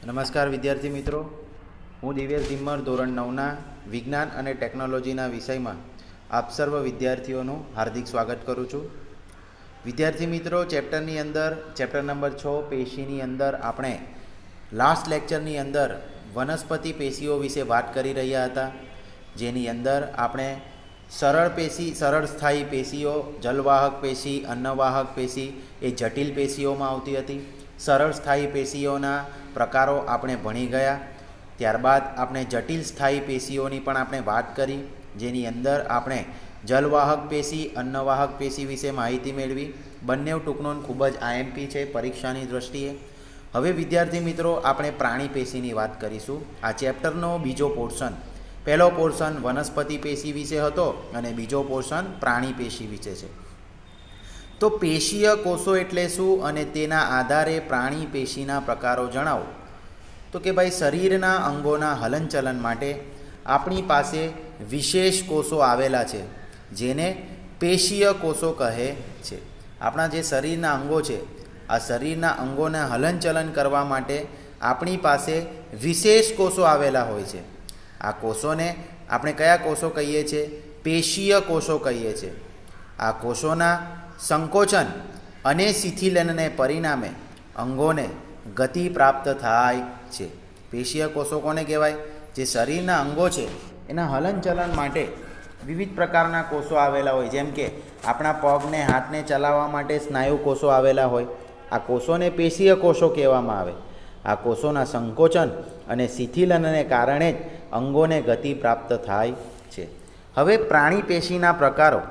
નમસ્કાર વિદ્યાર્થી મિત્રો, હું દિવ્યેશ ધીમ્મર ધોરણ 9ના વિજ્ઞાન અને ટેકનોલોજીના વિષયમાં આપ સર્વ વિદ્યાર્થીઓનું હાર્દિક સ્વાગત કરું છું. વિદ્યાર્થી મિત્રો, ચેપ્ટર નંબર 6 પેશીની અંદર આપણે લાસ્ટ લેક્ચરની અંદર વનસ્પતિ પેશીઓ વિશે વાત કરી રહ્યા હતા, જેની અંદર આપણે સરળ સ્થાયી પેશીઓ, જલવાહક પેશી, અન્નવાહક પેશી એ જટિલ પેશીઓમાં આવતી હતી. સરળ સ્થાયી પેશીઓના પ્રકારો આપણે ભણી ગયા. ત્યારબાદ આપણે જટિલ સ્થાયી પેશીઓની પણ આપણે વાત કરી, જેની અંદર આપણે જલવાહક પેશી, અન્નવાહક પેશી વિશે માહિતી મેળવી. બંને ટૂંકનો ખૂબ જ આઈએમપી છે પરીક્ષાની દ્રષ્ટિએ. હવે વિદ્યાર્થી મિત્રો, આપણે પ્રાણી પેશીની વાત કરીશું. આ ચેપ્ટરનો બીજો પોર્શન, પહેલો પોર્શન વનસ્પતિ પેશી વિશે હતો અને બીજો પોર્શન પ્રાણી પેશી વિશે છે. તો પેશીય કોષો એટલે શું અને તેના આધારે પ્રાણી પેશીના પ્રકારો જણાવો. તો કે ભાઈ, શરીરના અંગોના હલનચલન માટે આપણી પાસે વિશેષ કોષો આવેલા છે, જેને પેશીય કોષો કહે છે. આપણા જે શરીરના અંગો છે, આ શરીરના અંગોને હલનચલન કરવા માટે આપણી પાસે વિશેષ કોષો આવેલા હોય છે. આ કોષોને આપણે કયા કોષો કહીએ છીએ? પેશીય કોષો કહીએ છીએ. આ કોષોના સંકોચન અને શિથિલનને પરિણામે અંગોને ગતિ પ્રાપ્ત થાય છે. પેશીય કોષો કોને કહેવાય? જે શરીરના અંગો છે એના હલનચલન માટે વિવિધ પ્રકારના કોષો આવેલા હોય. જેમ કે આપણા પગને, હાથને ચલાવવા માટે સ્નાયુ કોષો આવેલા હોય. આ કોષોને પેશીય કોષો કહેવામાં આવે. આ કોષોના સંકોચન અને શિથિલનને કારણે જ અંગોને ગતિ પ્રાપ્ત થાય છે. હવે પ્રાણી પેશીના પ્રકારો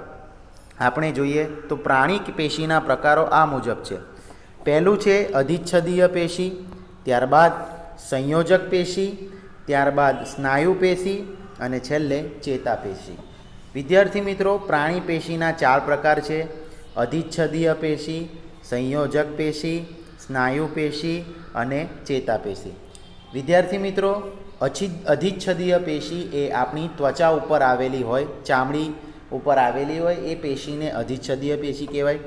આપણે જોઈએ તો પ્રાણી પેશીના પ્રકારો આ મુજબ છે. પહેલું છે અધિચ્છદીય પેશી, ત્યારબાદ સંયોજક પેશી, ત્યારબાદ સ્નાયુ પેશી અને છેલ્લે ચેતાપેશી. વિદ્યાર્થી મિત્રો, પ્રાણી પેશીના 4 પ્રકાર છે: અધિચ્છદીય પેશી, સંયોજક પેશી, સ્નાયુ પેશી અને ચેતાપેશી. વિદ્યાર્થી મિત્રો, અધિચ્છદીય પેશી એ આપણી ત્વચા ઉપર આવેલી હોય, ચામડી ઉપર આવેલી હોય, એ પેશીને અધિચ્છદીય પેશી કહેવાય.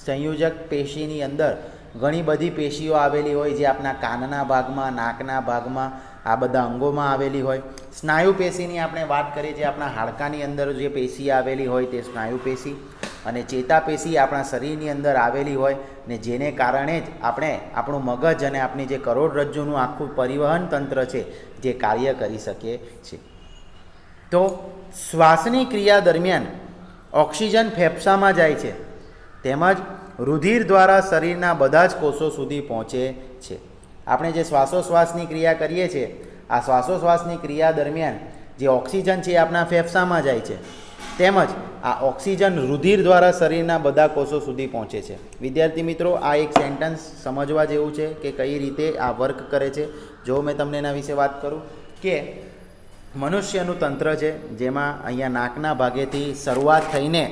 સંયોજક પેશીની અંદર ઘણી બધી પેશીઓ આવેલી હોય, જે આપણા કાનના ભાગમાં, નાકના ભાગમાં, આ બધા અંગોમાં આવેલી હોય. સ્નાયુ પેશીની આપણે વાત કરીએ, જે આપણા હાડકાની અંદર જે પેશી આવેલી હોય તે સ્નાયુ પેશી. અને ચેતાપેશી આપણા શરીરની અંદર આવેલી હોય ને જેને કારણે જ આપણે આપણું મગજ અને આપણી જે કરોડરજ્જુનું આખું પરિવહન તંત્ર છે જે કાર્ય કરી શકે છે. તો શ્વાસની ક્રિયા દરમિયાન ઓક્સિજન ફેફસામાં જાય છે, તેમજ રુધિર દ્વારા શરીરના બધા જ કોષો સુધી પહોંચે છે. આપણે જે શ્વાસોશ્વાસની ક્રિયા કરીએ છીએ, આ શ્વાસોશ્વાસની ક્રિયા દરમિયાન જે ઓક્સિજન છે એ આપણા ફેફસામાં જાય છે, તેમજ આ ઓક્સિજન રુધિર દ્વારા શરીરના બધા કોષો સુધી પહોંચે છે. વિદ્યાર્થી મિત્રો, આ એક સેન્ટન્સ સમજવા જેવું છે કે કઈ રીતે આ વર્ક કરે છે. જો મેં તમને એના વિશે વાત કરું કે મનુષ્યનું તંત્ર છે, જેમાં અહીંયા નાકના ભાગેથી શરૂઆત થઈને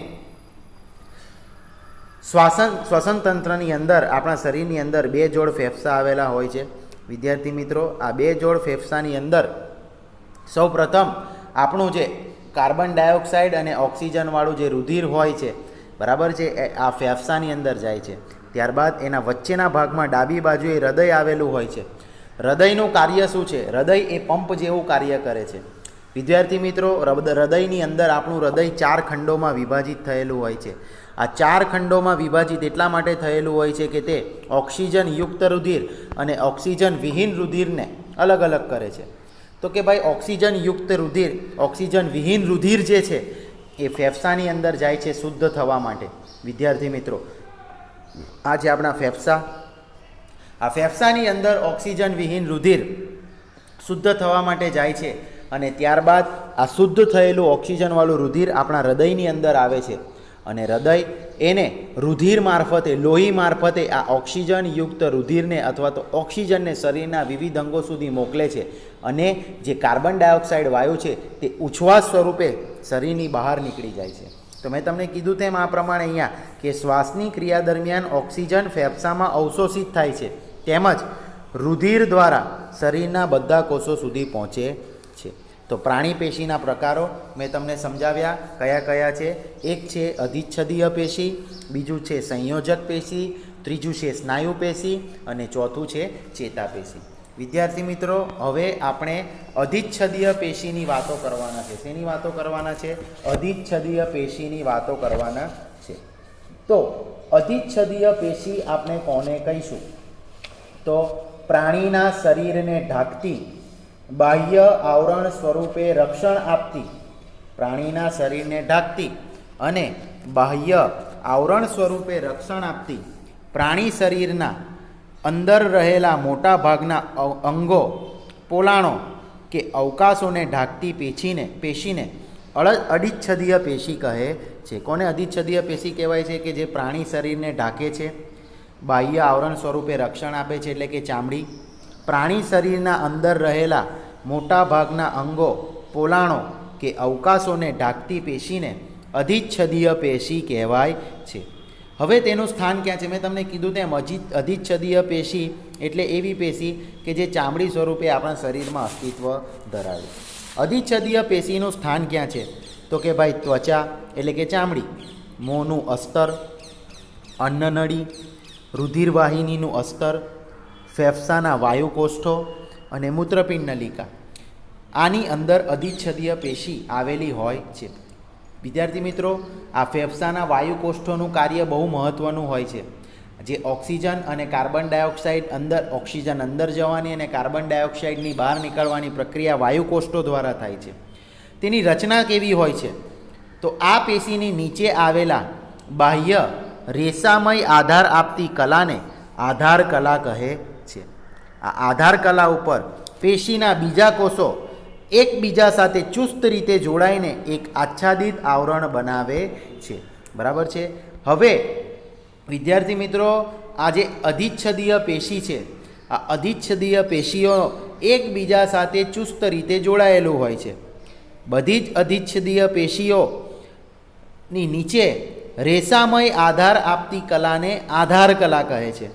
શ્વસન તંત્રની અંદર આપણા શરીરની અંદર 2 જોડ ફેફસા આવેલા હોય છે. વિદ્યાર્થી મિત્રો, આ 2 જોડ ફેફસાની અંદર સૌ પ્રથમ આપણું જે કાર્બન ડાયોક્સાઇડ અને ઓક્સિજનવાળું જે રુધિર હોય છે, બરાબર છે, આ ફેફસાની અંદર જાય છે. ત્યારબાદ એના વચ્ચેના ભાગમાં ડાબી બાજુએ હૃદય આવેલું હોય છે. હૃદયનું કાર્ય શું છે? હૃદય એ પંપ જેવું કાર્ય કરે છે. વિદ્યાર્થી મિત્રો, હૃદયની અંદર આપણું હૃદય 4 ખંડોમાં વિભાજિત થયેલું હોય છે. આ 4 ખંડોમાં વિભાજિત એટલા માટે થયેલું હોય છે કે તે ઓક્સિજન યુક્ત રુધિર અને ઓક્સિજન વિહીન રુધિરને અલગ અલગ કરે છે. તો કે ભાઈ, ઓક્સિજન યુક્ત રુધિર, ઓક્સિજન વિહીન રુધિર જે છે એ ફેફસાની અંદર જાય છે શુદ્ધ થવા માટે. વિદ્યાર્થી મિત્રો, આ છે આપણા ફેફસા. આ ફેફસાની અંદર ઓક્સિજન વિહીન રુધિર શુદ્ધ થવા માટે જાય છે અને ત્યારબાદ આ શુદ્ધ થયેલું ઓક્સિજનવાળું રુધિર આપણા હૃદયની અંદર આવે છે અને હૃદય એને રુધિર મારફતે, લોહી મારફતે આ ઓક્સિજન યુક્ત રુધિરને અથવા તો ઓક્સિજનને શરીરના વિવિધ અંગો સુધી મોકલે છે અને જે કાર્બન ડાયોક્સાઇડ વાયુ છે તે ઉચ્છ્વાસ સ્વરૂપે શરીરની બહાર નીકળી જાય છે. તો મેં તમને કીધું તેમ આ પ્રમાણે અહીંયા કે શ્વાસની ક્રિયા દરમિયાન ઓક્સિજન ફેફસામાં અવશોષિત થાય છે, તેમજ રુધિર દ્વારા શરીરના બધા કોષો સુધી પહોંચે છે. તો પ્રાણી પેશીના પ્રકારો મેં તમને સમજાવ્યા કયા કયા છે. એક છે અધિચ્છદીય પેશી, બીજું છે સંયોજક પેશી, ત્રીજું છે સ્નાયુ પેશી અને ચોથું છે ચેતાપેશી. વિદ્યાર્થી મિત્રો, હવે આપણે અધિચ્છદીય પેશીની વાતો કરવાના છે. શેની વાતો કરવાના છે? અધિચ્છદીય પેશીની વાતો કરવાના છે. તો અધિચ્છદીય પેશી આપણે કોને કહીશું? તો પ્રાણીના શરીરને ઢાંકતી, બાહ્ય આવરણ સ્વરૂપે રક્ષણ આપતી, પ્રાણીના શરીરને ઢાંકતી અને બાહ્ય આવરણ સ્વરૂપે રક્ષણ આપતી, પ્રાણી શરીરના અંદર રહેલા મોટા ભાગના અંગો, પોલાણો કે અવકાશોને ઢાંકતી પેશીને અધિચ્છદીય પેશી કહે છે. કોને અધિચ્છદીય પેશી કહેવાય છે? કે જે પ્રાણી શરીરને ઢાંકે છે, બાહ્ય આવરણ સ્વરૂપે રક્ષણ આપે છે એટલે કે ચામડી, પ્રાણી શરીરના અંદર રહેલા મોટા ભાગના અંગો, પોલાણો કે અવકાશોને ઢાંકતી પેશીને અધિચ્છદીય પેશી કહેવાય છે. હવે તેનું સ્થાન ક્યાં છે? મેં તમને કીધું તેમ અધિચ્છદીય પેશી એટલે એવી પેશી કે જે ચામડી સ્વરૂપે આપણા શરીરમાં અસ્તિત્વ ધરાવે. અધિચ્છદીય પેશીનું સ્થાન ક્યાં છે? તો કે ભાઈ ત્વચા એટલે કે ચામડી, મોંનું અસ્તર, અન્નનળી, રુધિરવાહિનીનું અસ્તર, ફેફસાના વાયુકોષ્ઠો અને મૂત્રપિંડ નલિકા, આની અંદર અધિચ્છદીય પેશી આવેલી હોય છે. વિદ્યાર્થી મિત્રો, આ ફેફસાના વાયુકોષ્ઠોનું કાર્ય બહુ મહત્ત્વનું હોય છે. જે ઓક્સિજન અને કાર્બન ડાયોક્સાઇડ ઓક્સિજન અંદર જવાની અને કાર્બન ડાયોક્સાઇડની બહાર નીકળવાની પ્રક્રિયા વાયુકોષ્ઠો દ્વારા થાય છે. તેની રચના કેવી હોય છે? તો આ પેશીની નીચે આવેલા બાહ્ય રેસામય આધાર આપતી કલાને આધાર કલા કહે છે. આ આધાર કલા ઉપર પેશીના બીજા કોષો એકબીજા સાથે ચુસ્ત રીતે જોડાઈને એક આચ્છાદિત આવરણ બનાવે છે. બરાબર છે. હવે વિદ્યાર્થી મિત્રો, આ જે અધિચ્છદીય પેશી છે, આ અધિચ્છદીય પેશીઓ એકબીજા સાથે ચુસ્ત રીતે જોડાયેલું હોય છે. બધી જ અધિચ્છદીય પેશીઓની નીચે રેસામય આધાર આપતી કલાને આધાર કલા કહે છે.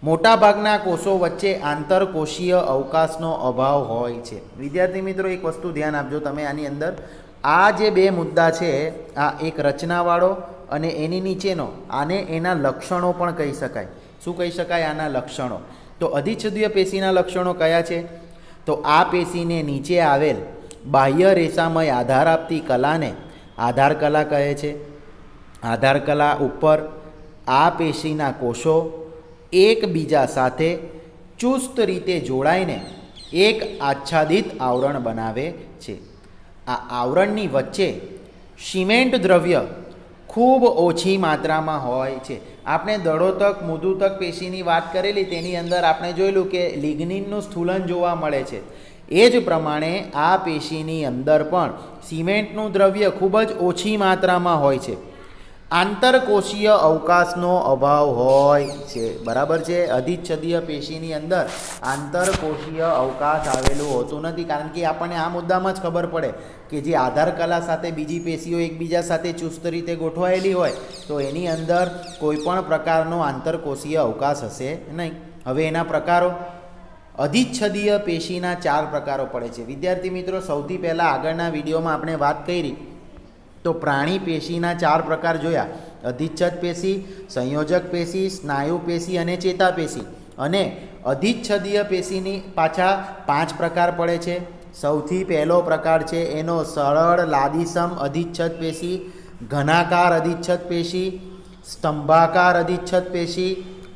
મોટાભાગના કોષો વચ્ચે આંતરકોષીય અવકાશનો અભાવ હોય છે. વિદ્યાર્થી મિત્રો, એક વસ્તુ ધ્યાન આપજો તમે આની અંદર. આ જે બે મુદ્દા છે, આ એક રચનાવાળો અને એની નીચેનો, આને એના લક્ષણો પણ કહી શકાય. શું કહી શકાય? આના લક્ષણો. તો અધિચ્છદીય પેશીના લક્ષણો કયા છે? તો આ પેશીને નીચે આવેલ બાહ્ય રેસામય આધાર આપતી કલાને આધાર કલા કહે છે. આધાર કલા ઉપર આ પેશીના કોષો એકબીજા સાથે ચુસ્ત રીતે જોડાઈને એક આચ્છાદિત આવરણ બનાવે છે. આ આવરણની વચ્ચે સિમેન્ટ દ્રવ્ય ખૂબ ઓછી માત્રામાં હોય છે. આપણે દળોતક મૃદુતક પેશીની વાત કરેલી, તેની અંદર આપણે જોયેલું કે લિગ્નિનનું સ્થૂલન જોવા મળે છે. એ જ પ્રમાણે આ પેશીની અંદર પણ સિમેન્ટનું દ્રવ્ય ખૂબ જ ઓછી માત્રામાં હોય છે. આંતરકોષીય અવકાશનો અભાવ હોય છે. બરાબર છે. અધિચ્છદીય પેશીની અંદર આંતરકોષીય અવકાશ આવેલું હોતું નથી. કારણ કે આપણને આ મુદ્દામાં જ ખબર પડે કે જે આધાર કલા સાથે બીજી પેશીઓ એકબીજા સાથે ચુસ્ત રીતે ગોઠવાયેલી હોય તો એની અંદર કોઈ પણ પ્રકારનો આંતરકોષીય અવકાશ હશે નહીં. હવે એના પ્રકારો, અધિચ્છદીય પેશીના 4 પ્રકારો પડે છે. વિદ્યાર્થી મિત્રો, સૌથી પહેલાં આગળના વિડીયોમાં આપણે વાત કરી તો પ્રાણી પેશીના 4 પ્રકાર જોયા. અધિચ્છદ પેશી, સંયોજક પેશી, સ્નાયુ પેશી અને ચેતાપેશી. અને અધિચ્છદીય પેશીની પાછા 5 પ્રકાર પડે છે. સૌથી પહેલો પ્રકાર છે એનો સરળ લાદીસમ અધિચ્છદ પેશી, ઘનાકાર અધિચ્છદ પેશી, સ્તંભાકાર અધિચ્છદ પેશી,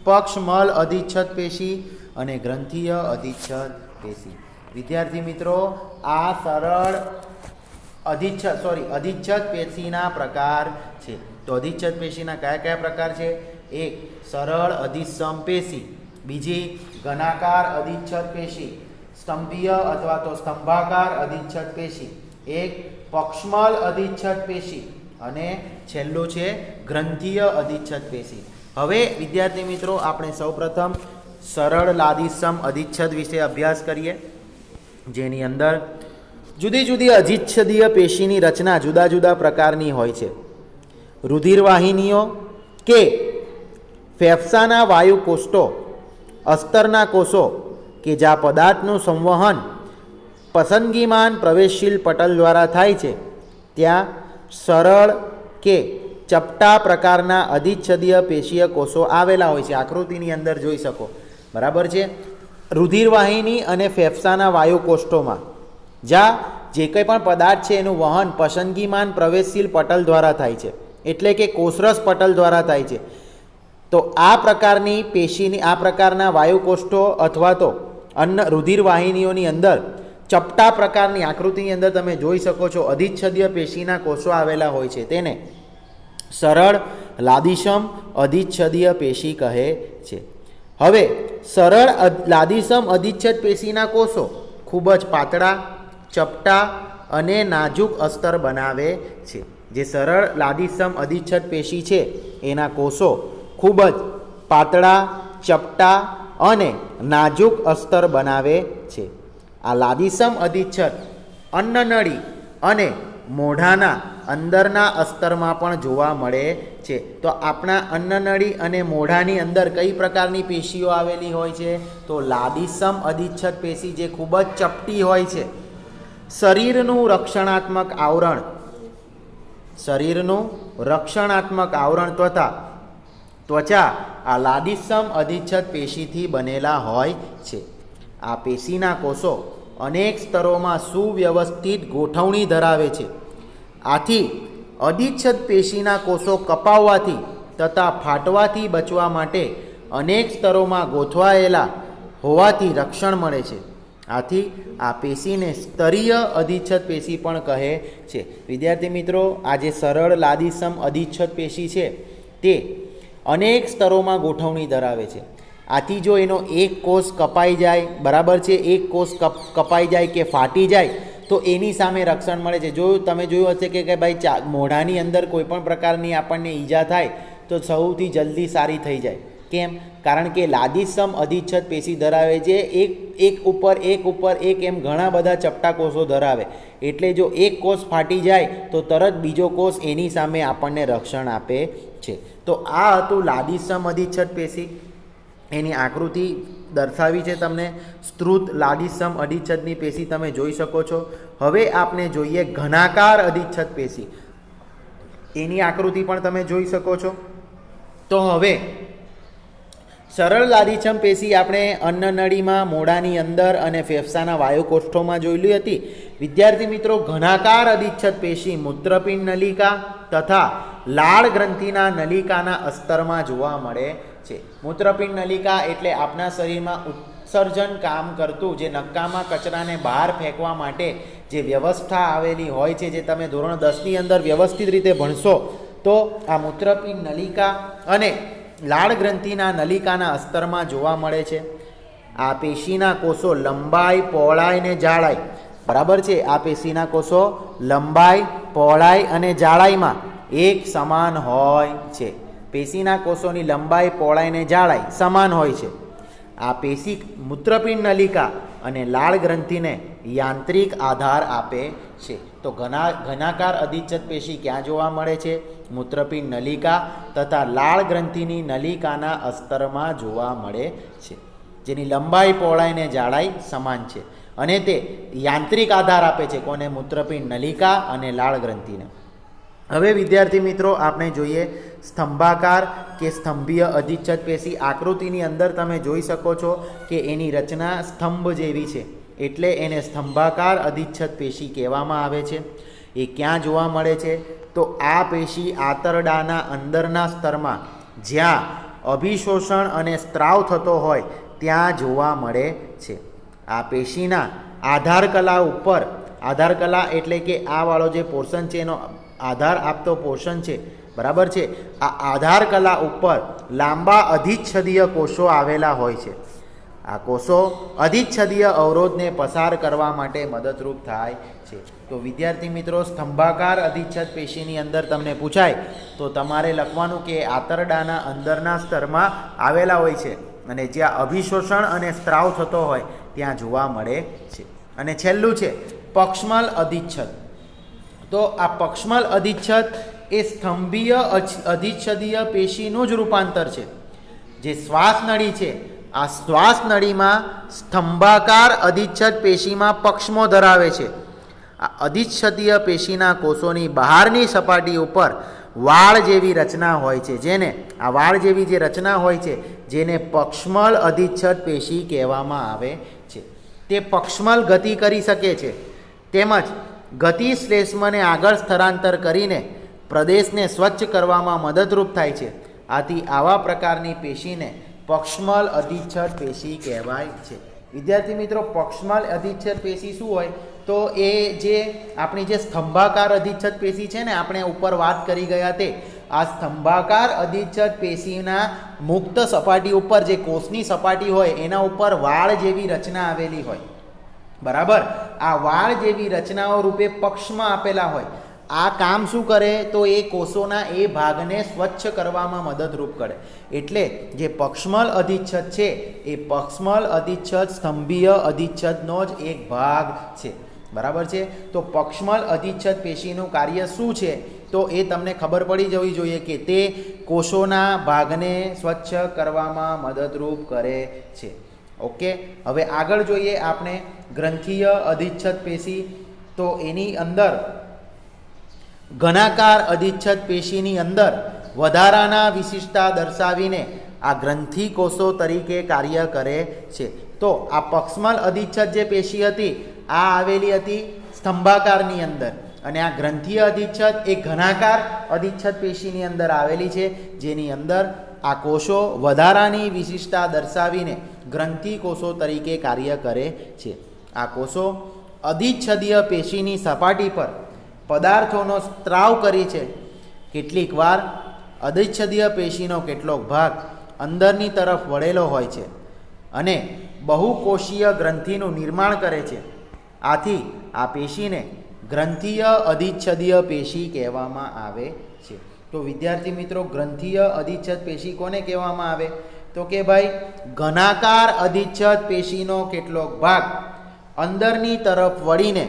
પક્ષમલ અધિચ્છદ પેશી અને ગ્રંથીય અધિચ્છદ પેશી. વિદ્યાર્થી મિત્રો, આ સરળ અધિચ્છદ પેશીના પ્રકાર છે. તો અધિચ્છદ પેશીના કયા કયા પ્રકાર છે? એક સરળ અધિસમ પેશી, બીજી ઘનાકાર અધિચ્છદ પેશી, સ્તંભીય અથવા તો સ્તંભાકાર અધિચ્છદ પેશી, એક પક્ષમલ અધિચ્છદ પેશી અને છેલ્લું છે ગ્રંથીય અધિચ્છદ પેશી. હવે વિદ્યાર્થી મિત્રો, આપણે સૌપ્રથમ સરળ લાદીસમ અધિચ્છદ વિશે અભ્યાસ કરીએ, જેની અંદર જુદી જુદી અધિચ્છદીય પેશીની રચના જુદા જુદા પ્રકારની હોય છે. રુધિરવાહિનીઓ કે ફેફસાના વાયુકોષ્ઠો, અસ્તરના કોષો કે જ્યાં પદાર્થનું સંવહન પસંદગીમાન પ્રવેશશીલ પટલ દ્વારા થાય છે, ત્યાં સરળ કે ચપટા પ્રકારના અધિચ્છદીય પેશીય કોષો આવેલા હોય છે. આકૃતિની અંદર જોઈ શકો. બરાબર છે. રુધિરવાહિની અને ફેફસાના વાયુકોષ્ઠોમાં, જ્યાં જે કંઈ પણ પદાર્થ છે એનું વહન પસંદગીમાન પ્રવેશશીલ પટલ દ્વારા થાય છે, એટલે કે કોષરસ પટલ દ્વારા થાય છે. તો આ પ્રકારની પેશીની આ પ્રકારના વાયુકોષ્ઠો અથવા તો રુધિરવાહિનીઓની અંદર ચપટા પ્રકારની આકૃતિની અંદર તમે જોઈ શકો છો અધિચ્છદીય પેશીના કોષો આવેલા હોય છે. તેને સરળ લાદીસમ અધિચ્છદીય પેશી કહે છે. હવે સરળ લાદીસમ અધિચ્છદ પેશીના કોષો ખૂબ જ પાતળા, ચપટા અને નાજુક અસ્તર બનાવે છે. જે સરળ લાદીસમ અધિચ્છદ પેશી છે એના કોષો ખૂબ જ પાતળા, ચપટા અને નાજુક અસ્તર બનાવે છે. આ લાદીસમ અધિચ્છદ અન્નનળી અને મોઢાના અંદરના અસ્તરમાં પણ જોવા મળે છે. તો આપણા અન્નનળી અને મોઢાની અંદર કઈ પ્રકારની પેશીઓ આવેલી હોય છે? તો લાદીસમ અધિચ્છદ પેશી, જે ખૂબ જ ચપટી હોય છે. શરીરનું રક્ષણાત્મક આવરણ તથા ત્વચા આ લાદીસમ અધિચ્છદ પેશીથી બનેલા હોય છે. આ પેશીના કોષો અનેક સ્તરોમાં સુવ્યવસ્થિત ગોઠવણી ધરાવે છે. આથી અધિચ્છદ પેશીના કોષો કપાવવાથી તથા ફાટવાથી બચવા માટે અનેક સ્તરોમાં ગોઠવાયેલા હોવાથી રક્ષણ મળે છે. આથી આ પેશીને સ્તરીય અધિચ્છદ પેશી પણ કહે છે. વિદ્યાર્થી મિત્રો, આ જે સરળ લાદીસમ અધિચ્છદ પેશી છે તે અનેક સ્તરોમાં ગોઠવણી ધરાવે છે. આથી જો એનો એક કોષ કપાઈ જાય, બરાબર છે, એક કોષ કપાઈ જાય કે ફાટી જાય તો એની સામે રક્ષણ મળે છે. જો તમે જોયું હશે કે ભાઈ મોઢાની અંદર કોઈ પણ પ્રકારની આપણને ઈજા થાય તો સૌથી જલ્દી સારી થઈ જાય. કેમ? કારણ કે લાદીસમ અધિચ્છદ પેશી ધરાવે છે એક ઉપર એક એમ ઘણા બધા ચપટા કોષો ધરાવે. એટલે જો એક કોષ ફાટી જાય તો તરત બીજો કોષ એની સામે આપણને રક્ષણ આપે છે. તો આ હતું લાદીસમ અધિચ્છદ પેશી. એની આકૃતિ દર્શાવી છે તમને. સ્ત્રુત લાદીસમ અધિચ્છદની પેશી તમે જોઈ શકો છો. હવે આપણે જોઈએ ઘનાકાર અધિચ્છદ પેશી. એની આકૃતિ પણ તમે જોઈ શકો છો. તો હવે સરળ લાદીસમ પેશી આપણે અન્નનળીમાં, મોઢાની અંદર અને ફેફસાના વાયુકોષ્ઠોમાં જોયેલી હતી. વિદ્યાર્થી મિત્રો, ઘનાકાર અધિચ્છદ પેશી મૂત્રપિંડ નલિકા તથા લાળ ગ્રંથિના નલિકાના અસ્તરમાં જોવા મળે છે. મૂત્રપિંડ નલિકા એટલે આપણા શરીરમાં ઉત્સર્જન કામ કરતું, જે નક્કામાં કચરાને બહાર ફેંકવા માટે જે વ્યવસ્થા આવેલી હોય છે, જે તમે ધોરણ 10ની અંદર વ્યવસ્થિત રીતે ભણશો તો આ મૂત્રપિંડ નલિકા અને લાળ ગ્રંથિના નલિકાના અસ્તરમાં જોવા મળે છે. આ પેશીના કોષો લંબાઈ, પહોળાઈ અને જાડાઈ, બરાબર છે, આ પેશીના કોષો લંબાઈ, પહોળાઈ અને જાડાઈમાં એક સમાન હોય છે. પેશીના કોષોની લંબાઈ, પહોળાઈ અને જાડાઈ સમાન હોય છે. આ પેશી મૂત્રપિંડ નલિકા અને લાળ ગ્રંથિને યાંત્રિક આધાર આપે છે. તો ઘનાકાર અધિચ્છદ પેશી ક્યાં જોવા મળે છે? મૂત્રપિંડ નલિકા તથા લાળ ગ્રંથિની નલિકાના અસ્તરમાં જોવા મળે છે, જેની લંબાઈ, પહોળાઈ અને જાડાઈ સમાન છે. અને તે યાંત્રિક આધાર આપે છે. કોને? મૂત્રપિંડ નલિકા અને લાળ ગ્રંથિને. હવે વિદ્યાર્થી મિત્રો, આપણે જોઈએ સ્તંભાકાર કે સ્તંભીય અધિચ્છદ પેશી. આકૃતિની અંદર તમે જોઈ શકો છો કે એની રચના સ્તંભ જેવી છે, એટલે એને સ્તંભાકાર અધિચ્છદ પેશી કહેવામાં આવે છે. એ ક્યાં જોવા મળે છે? તો આ પેશી આંતરડાના અંદરના સ્તરમાં, જ્યાં અભિશોષણ અને સ્ત્રાવ થતો હોય ત્યાં જોવા મળે છે. આ પેશીના આધારકલા ઉપર, આધારકલા એટલે કે આ વાળો જે પોર્શન છે એનો આધાર આપતો પોર્શન છે, બરાબર છે, આ આધારકલા ઉપર લાંબા અધિચ્છદીય કોષો આવેલા હોય છે. આ કોષો અધિચ્છદીય અવરોધને પસાર કરવા માટે મદદરૂપ થાય છે. તો વિદ્યાર્થી મિત્રો, સ્તંભાકાર અધિચ્છદ પેશીની અંદર તમને પૂછાય તો તમારે લખવાનું કે આંતરડાના અંદરના સ્તરમાં આવેલા હોય છે અને જ્યાં અભિશોષણ અને સ્ત્રાવ થતો હોય ત્યાં જોવા મળે છે. અને છેલ્લું છે પક્ષમલ અધિચ્છદ. તો આ પક્ષમલ અધિચ્છદ એ સ્તંભીય અધિચ્છદીય પેશીનું જ રૂપાંતર છે. જે શ્વાસ નળી છે, આ શ્વાસ નળીમાં સ્તંભાકાર અધિચ્છદ પેશીમાં પક્ષમો ધરાવે છે. આ અધિચ્છદીય પેશીના કોષોની બહારની સપાટી ઉપર વાળ જેવી રચના હોય છે, જેને આ વાળ જેવી જે રચના હોય છે જેને પક્ષમલ અધિચ્છદ પેશી કહેવામાં આવે છે. તે પક્ષમલ ગતિ કરી શકે છે તેમજ ગતિ શ્લેષ્મને આગળ સ્થળાંતર કરીને પ્રદેશને સ્વચ્છ કરવામાં મદદરૂપ થાય છે. આથી આવા પ્રકારની પેશીને પક્ષમલ અધિચ્છદ પેશી કહેવાય છે. વિદ્યાર્થી મિત્રો, પક્ષમલ અધિચ્છદ પેશી શું હોય તો એ જે આપણી જે સ્તંભાકાર અધિચ્છદ પેશી છે ને, આપણે ઉપર વાત કરી ગયા તે આ સ્તંભાકાર અધિચ્છદ પેશીના મુક્ત સપાટી ઉપર જે કોષની સપાટી હોય એના ઉપર વાળ જેવી રચના આવેલી હોય. બરાબર, આ વાળ જેવી રચનાઓ રૂપે પક્ષમાં આપેલા હોય. આ કામ શું કરે તો એ કોષોના એ ભાગને સ્વચ્છ કરવામાં મદદરૂપ કરે. એટલે જે પક્ષમલ અધિચ્છદ છે એ પક્ષમલ અધિચ્છદ સ્તંભીય અધિચ્છદનો જ એક ભાગ છે. બરાબર છે. તો પક્ષમલ અધિચ્છદ પેશીનું કાર્ય શું છે તો એ તમને ખબર પડી જવી જોઈએ કે તે કોષોના ભાગને સ્વચ્છ કરવામાં મદદરૂપ કરે છે. ઓકે, હવે આગળ જોઈએ આપણે ગ્રંથીય અધિચ્છદ પેશી. તો એની અંદર ઘનાકાર અધિચ્છદ પેશીની અંદર વધારાના વિશિષ્ટતા દર્શાવીને આ ગ્રંથિ કોષો તરીકે કાર્ય કરે છે. તો આ પક્ષમલ અધિચ્છદ જે પેશી હતી આ આવેલી હતી સ્તંભાકારની અંદર, અને આ ગ્રંથીય અધિચ્છદ એ ઘનાકાર અધિચ્છદ પેશીની અંદર આવેલી છે, જેની અંદર આ કોષો વધારાની વિશિષ્ટતા દર્શાવીને ગ્રંથિ કોષો તરીકે કાર્ય કરે છે. આ કોષો અધિચ્છદીય પેશીની સપાટી પર પદાર્થોનો સ્ત્રાવ કરી છે. કેટલીક વાર અધિચ્છદીય પેશીનો કેટલોક ભાગ અંદરની તરફ વળેલો હોય છે અને બહુકોષીય ગ્રંથિનું નિર્માણ કરે છે. આથી આ પેશીને ગ્રંથીય અધિચ્છદીય પેશી કહેવામાં આવે છે. તો વિદ્યાર્થી મિત્રો, ગ્રંથીય અધિચ્છદ પેશી કોને કહેવામાં આવે તો કે ભાઈ ઘનાકાર અધિચ્છદ પેશીનો કેટલોક ભાગ અંદરની તરફ વળીને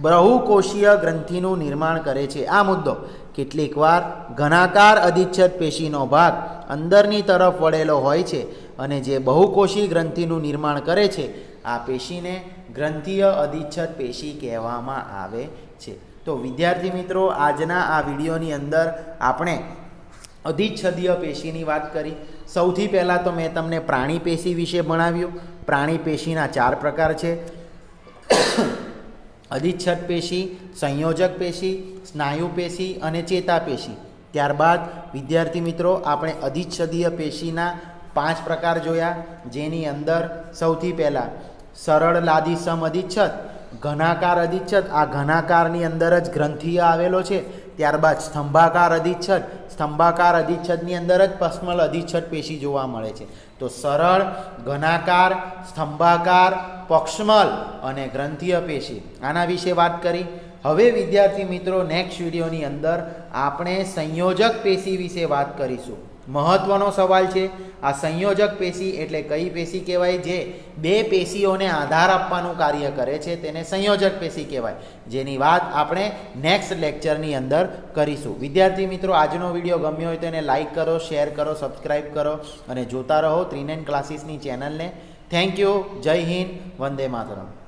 બહુકોષીય ગ્રંથિનું નિર્માણ કરે છે. આ મુદ્દો કેટલીક વાર ઘનાકાર અધિચ્છદ પેશીનો ભાગ અંદરની તરફ વળેલો હોય છે અને જે બહુકોષી ગ્રંથિનું નિર્માણ કરે છે આ પેશીને ગ્રંથીય અધિચ્છદ પેશી કહેવામાં આવે છે. તો વિદ્યાર્થી મિત્રો, આજના આ વિડીયોની અંદર આપણે અધિચ્છદીય પેશીની વાત કરી. સૌથી પહેલાં તો મેં તમને પ્રાણી પેશી વિશે ભણાવ્યું. પ્રાણી પેશીના 4 પ્રકાર છે: અધિચ્છદ પેશી, સંયોજક પેશી, સ્નાયુ પેશી અને ચેતાપેશી. ત્યારબાદ વિદ્યાર્થી મિત્રો, આપણે અધિચ્છદીય પેશીના 5 પ્રકાર જોયા, જેની અંદર સૌથી પહેલાં સરળ લાદીસમ અધિચ્છદ, ઘનાકાર અધિચ્છદ, આ ઘનાકારની અંદર જ ગ્રંથિય આવેલો છે. ત્યારબાદ સ્તંભાકાર અધિચ્છદ, સ્તંભાકાર અધિચ્છદની અંદર જ પક્ષમલ અધિચ્છદ પેશી જોવા મળે છે. તો સરળ, ઘનાકાર, સ્તંભાકાર, પક્ષમલ અને ગ્રંથીય પેશી, આના વિશે વાત કરી. હવે વિદ્યાર્થી મિત્રો, નેક્સ્ટ વિડીયોની અંદર આપણે સંયોજક પેશી વિશે વાત કરીશું. મહત્વનો સવાલ છે. આ સંયોજક પેશી એટલે કઈ પેશી કહેવાય? જે 2 પેશીઓને આધાર આપવાનું કાર્ય કરે છે તેને સંયોજક પેશી કહેવાય, જેની વાત આપણે નેક્સ્ટ લેક્ચરની અંદર કરીશું. વિદ્યાર્થી મિત્રો, આજનો વિડીયો ગમ્યો હોય તો એને લાઇક કરો, શેર કરો, સબસ્ક્રાઈબ કરો અને જોતા રહો 3 9 ક્લાસીસની ચેનલને. Thank you. જય હિન્દ. વંદે માતરમ.